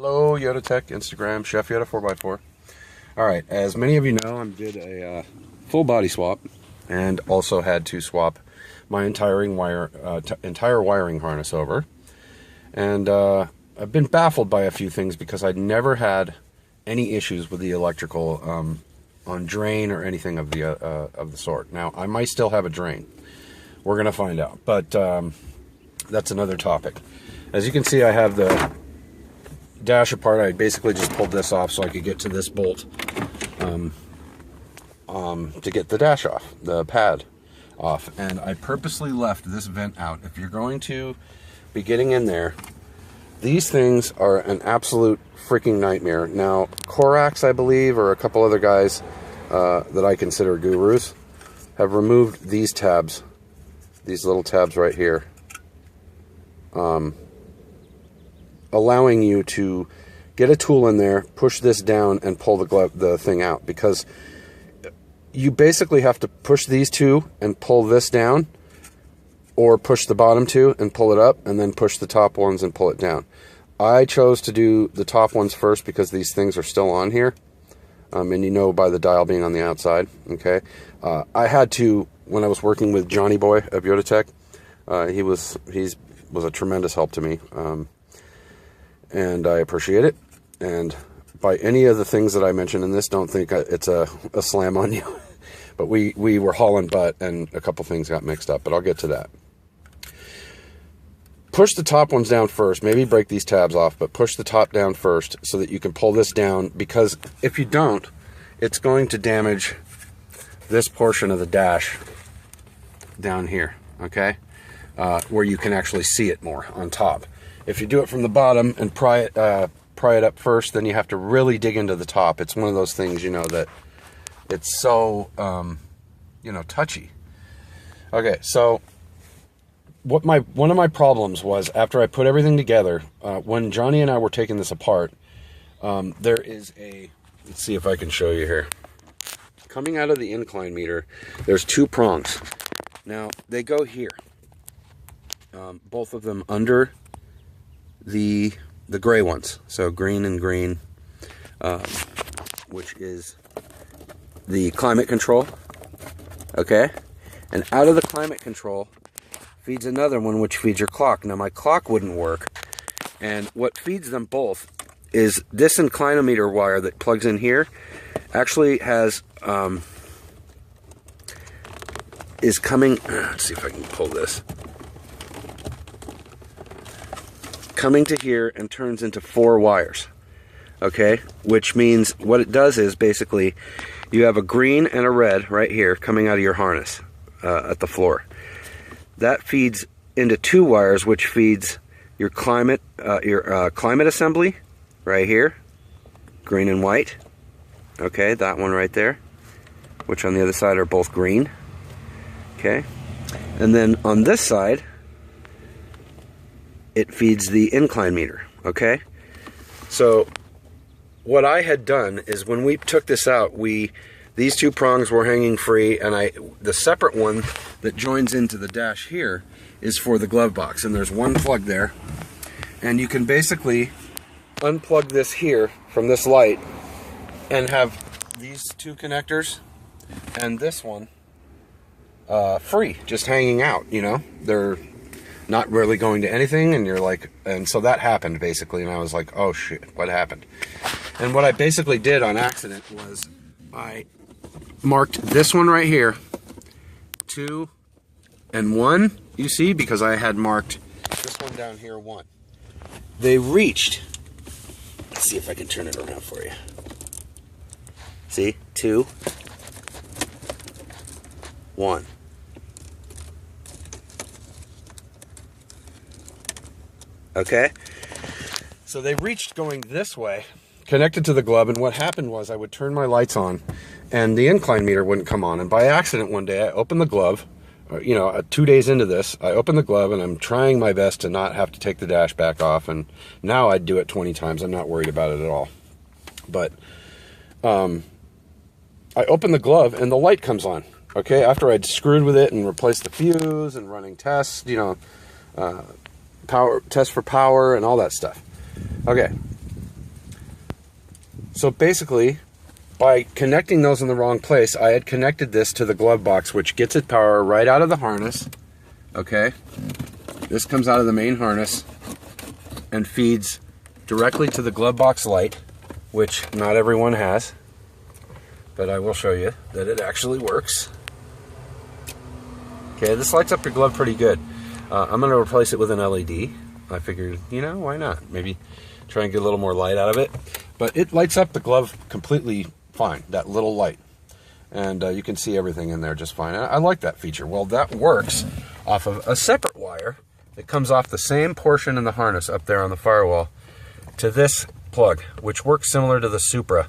Hello, Yoda Tech, Instagram, Chef Yoda 4x4. Alright, as many of you know, I did a full body swap and also had to swap my entire wiring harness over. And I've been baffled by a few things because I'd never had any issues with the electrical on drain or anything of the sort. Now, I might still have a drain. We're going to find out, but that's another topic. As you can see, I have the dash apart. I basically just pulled this off so I could get to this bolt to get the dash off, the pad off. And I purposely left this vent out. If you're going to be getting in there, these things are an absolute freaking nightmare. Now, Corax, I believe, or a couple other guys that I consider gurus, have removed these tabs, these little tabs right here, allowing you to get a tool in there, push this down, and pull the thing out, because you basically have to push these two and pull this down, or push the bottom two and pull it up, and then push the top ones and pull it down. I chose to do the top ones first because these things are still on here, and you know by the dial being on the outside. Okay, I had to, when I was working with Johnny Boy of Yoda Tech, he was a tremendous help to me, and I appreciate it. And by any of the things that I mentioned in this, don't think it's a slam on you. But we were hauling butt and a couple things got mixed up, but I'll get to that. Push the top ones down first, maybe break these tabs off, but push the top down first so that you can pull this down, because if you don't, it's going to damage this portion of the dash down here, okay? Where you can actually see it more on top. If you do it from the bottom and pry it up first, then you have to really dig into the top. It's one of those things, you know, that it's so, you know, touchy. Okay, so one of my problems was, after I put everything together, when Johnny and I were taking this apart, there is let's see if I can show you here. Coming out of the incline meter, there's two prongs. Now, they go here. Both of them under the gray ones, so green and green, which is the climate control, okay? And out of the climate control feeds another one, which feeds your clock. Now, my clock wouldn't work, and what feeds them both is this inclinometer wire that plugs in here. Actually has is coming, let's see if I can pull this, coming to here and turns into 4 wires, okay? Which means what it does is, basically, you have a green and a red right here coming out of your harness at the floor. That feeds into 2 wires, which feeds your climate assembly right here, green and white, okay? That one right there, which on the other side are both green, okay? And then on this side, it feeds the incline meter, okay? So what I had done is, when we took this out, these 2 prongs were hanging free, and the separate one that joins into the dash here is for the glove box, and there's one plug there, and you can basically unplug this here from this light and have these 2 connectors and this one free, just hanging out, you know? They're not really going to anything, and you're like, and so that happened basically, and I was like, oh shit, what happened? And what I basically did on accident was I marked this one right here 2 and 1, you see, because I had marked this one down here 1. They reached, let's see if I can turn it around for you. See, 2, 1. Okay, so they reached going this way, connected to the glove, and what happened was I would turn my lights on and the incline meter wouldn't come on, and by accident one day I opened the glove, you know, 2 days into this, I opened the glove, and I'm trying my best to not have to take the dash back off, and now I'd do it 20 times, I'm not worried about it at all. But I opened the glove and the light comes on, okay, after I'd screwed with it and replaced the fuse and running tests, you know, power test for power and all that stuff. Okay, So basically, by connecting those in the wrong place, I had connected this to the glove box, which gets its power right out of the harness. Okay, this comes out of the main harness and feeds directly to the glove box light, which not everyone has, but I will show you that it actually works. Okay, this lights up your glove pretty good. I'm going to replace it with an LED. I figured, you know, why not? Maybe try and get a little more light out of it. But it lights up the glove completely fine, that little light. And you can see everything in there just fine. And I like that feature. Well, that works off of a separate wire that comes off the same portion in the harness up there on the firewall to this plug, which works similar to the Supra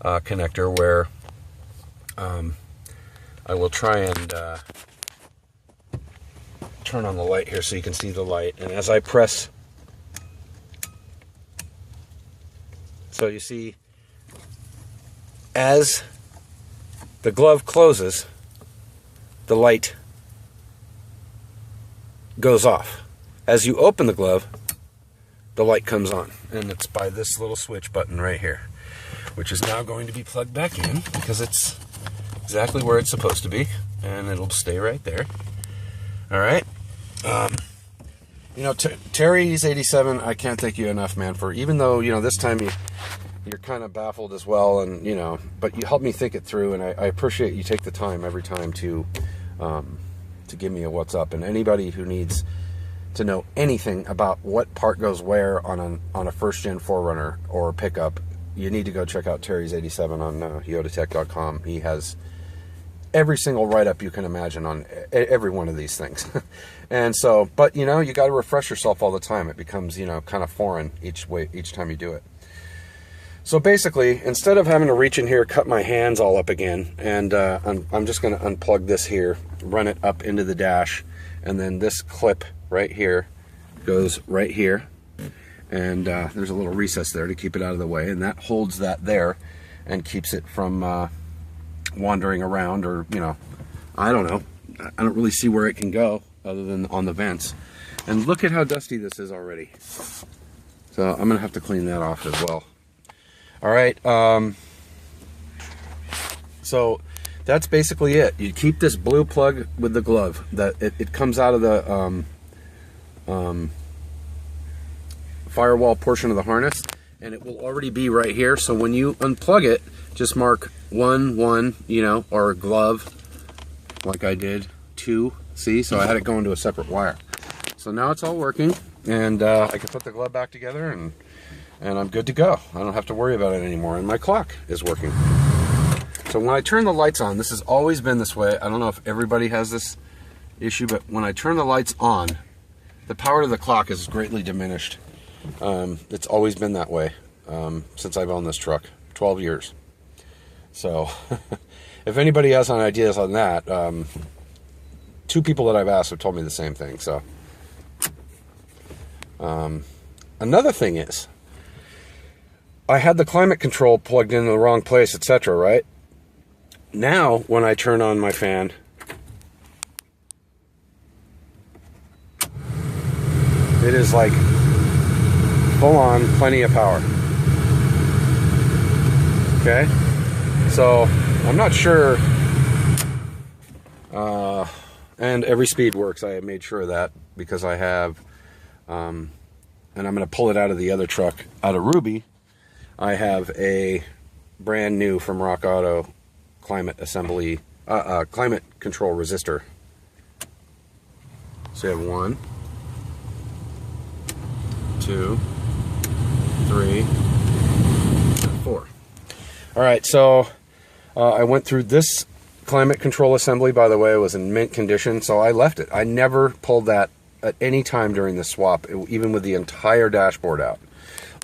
connector, where I will try and turn on the light here so you can see the light. And as I press, so you see, as the glove closes, the light goes off. As you open the glove, the light comes on, and it's by this little switch button right here, which is now going to be plugged back in because it's exactly where it's supposed to be, and it'll stay right there. All right. You know, Terry's 87, I can't thank you enough, man, for, even though, you know, this time you're kind of baffled as well, and, you know, but you helped me think it through, and I appreciate you take the time every time to give me a what's up. And anybody who needs to know anything about what part goes where on a first-gen 4Runner or pickup, you need to go check out Terry's 87 on yodatech.com. He has every single write-up you can imagine on every one of these things. And so, but, you know, you got to refresh yourself all the time. It becomes, you know, kind of foreign each time you do it. So basically, instead of having to reach in here, cut my hands all up again, and I'm just going to unplug this here, run it up into the dash, and then this clip right here goes right here, and there's a little recess there to keep it out of the way, and that holds that there and keeps it from wandering around, or, you know, I don't know. I don't really see where it can go other than on the vents. And look at how dusty this is already. So I'm gonna have to clean that off as well. All right, so that's basically it. You keep this blue plug with the glove. That it comes out of the firewall portion of the harness, and it will already be right here. So when you unplug it, just mark 1, 1, you know, or glove, like I did, 2. See, so I had it go into a separate wire. So now it's all working, and I can put the glove back together, and I'm good to go. I don't have to worry about it anymore, and my clock is working. So when I turn the lights on, this has always been this way. I don't know if everybody has this issue, but when I turn the lights on, the power to the clock is greatly diminished. It's always been that way since I've owned this truck, 12 years. So if anybody has any ideas on that, 2 people that I've asked have told me the same thing. So another thing is, I had the climate control plugged in the wrong place, etc., right? Now, when I turn on my fan, it is like full on, plenty of power. Okay? So, I'm not sure, and every speed works. I have made sure of that because I have, and I'm going to pull it out of the other truck, out of Ruby. I have a brand new from Rock Auto climate assembly, climate control resistor. So you have 1, 2, 3, 4. All right, so I went through this climate control assembly, by the way. It was in mint condition, so I left it. I never pulled that at any time during the swap, even with the entire dashboard out.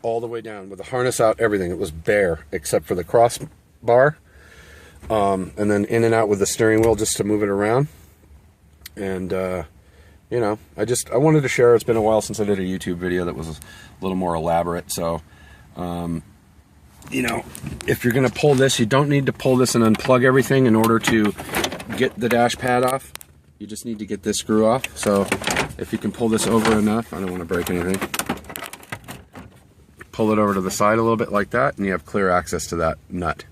All the way down with the harness out, everything. It was bare except for the crossbar, and then in and out with the steering wheel just to move it around. And you know, I wanted to share. It's been a while since I did a YouTube video that was a little more elaborate. So you know, if you're gonna pull this, you don't need to pull this and unplug everything in order to get the dash pad off. You just need to get this screw off. So if you can pull this over enough, I don't want to break anything. pull it over to the side a little bit like that, and you have clear access to that nut.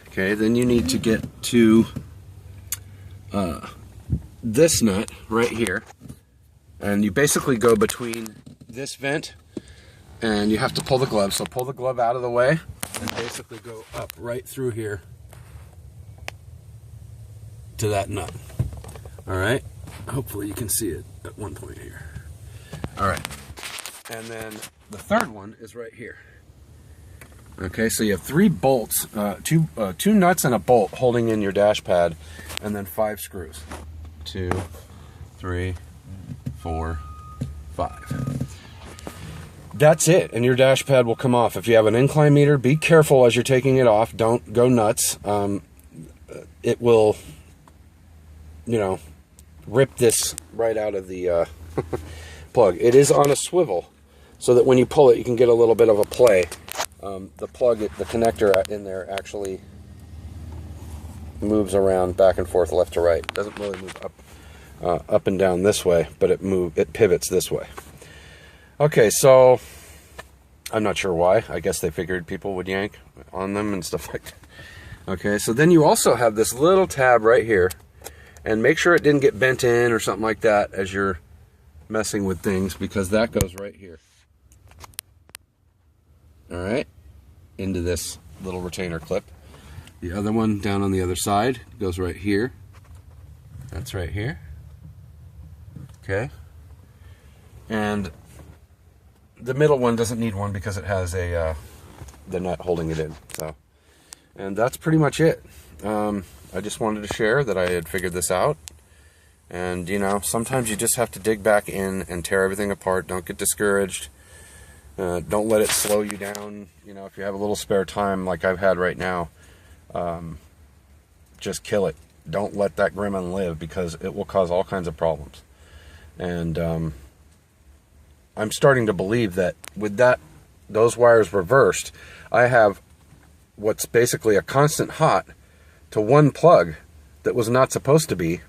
Okay, then you need to get to this nut right here, and you basically go between this vent, and you have to pull the glove. So pull the glove out of the way and basically go up right through here to that nut. All right, hopefully you can see it at one point here. All right, and then the third one is right here. Okay, so you have 3 bolts, two nuts and a bolt holding in your dash pad, and then 5 screws. 2, 3, 4, 5. That's it, and your dash pad will come off. If you have an incline meter, be careful as you're taking it off. Don't go nuts. It will, you know, rip this right out of the plug. It is on a swivel, so that when you pull it, you can get a little bit of a play. The plug, the connector in there actually moves around back and forth, left to right. It doesn't really move up and down this way, but it pivots this way. Okay, so I'm not sure why. I guess they figured people would yank on them and stuff like that. Okay, so then you also have this little tab right here, and make sure it didn't get bent in or something like that as you're messing with things, because that goes right here. All right, into this little retainer clip. The other one down on the other side goes right here. That's right here. Okay. And the middle one doesn't need one because it has the nut holding it in. So, and that's pretty much it. I just wanted to share that I had figured this out. And, you know, sometimes you just have to dig back in and tear everything apart. Don't get discouraged. Don't let it slow you down. You know, if you have a little spare time like I've had right now, just kill it. Don't let that gremlin live, because it will cause all kinds of problems. And I'm starting to believe that with those wires reversed, I have what's basically a constant hot to one plug that was not supposed to be,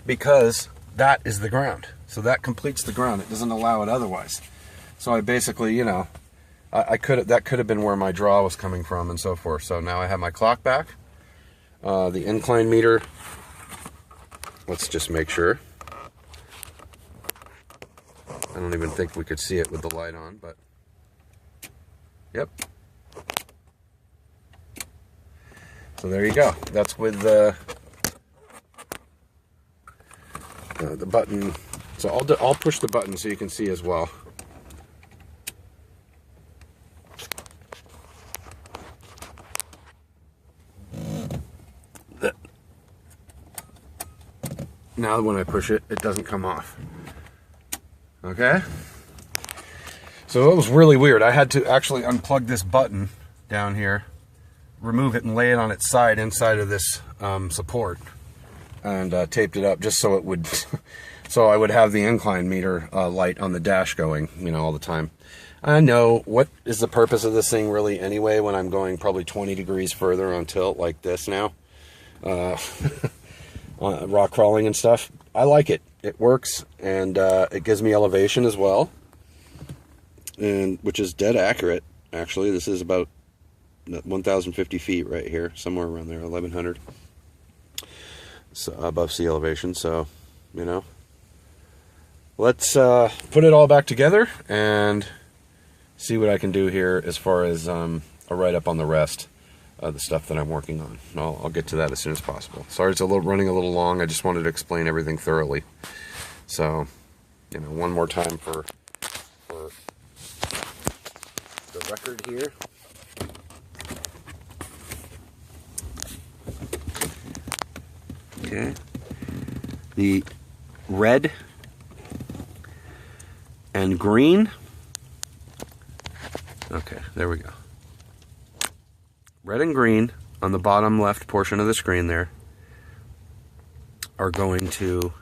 because that is the ground. So that completes the ground. It doesn't allow it otherwise. So I basically, you know, that could have been where my draw was coming from and so forth. So now I have my clock back. The incline meter, let's just make sure. I don't even think we could see it with the light on, but yep. So there you go. That's with the button. So I'll push the button so you can see as well. Now when I push it, it doesn't come off. Okay? So it was really weird. I had to actually unplug this button down here, remove it and lay it on its side inside of this support, and taped it up just so it would so I would have the incline meter light on the dash going, you know, all the time. I know, what is the purpose of this thing really anyway when I'm going probably 20 degrees further on tilt like this now? Rock crawling and stuff. I like it. It works, and it gives me elevation as well, and which is dead accurate. Actually, this is about 1,050 feet right here, somewhere around there, 1,100, so above sea elevation. So, you know, let's put it all back together and see what I can do here as far as a write-up on the rest of the stuff that I'm working on. I'll get to that as soon as possible. Sorry it's running a little long. I just wanted to explain everything thoroughly. So, you know, one more time for the record here. Okay. The red and green. Okay, there we go. Red and green on the bottom left portion of the screen there are going to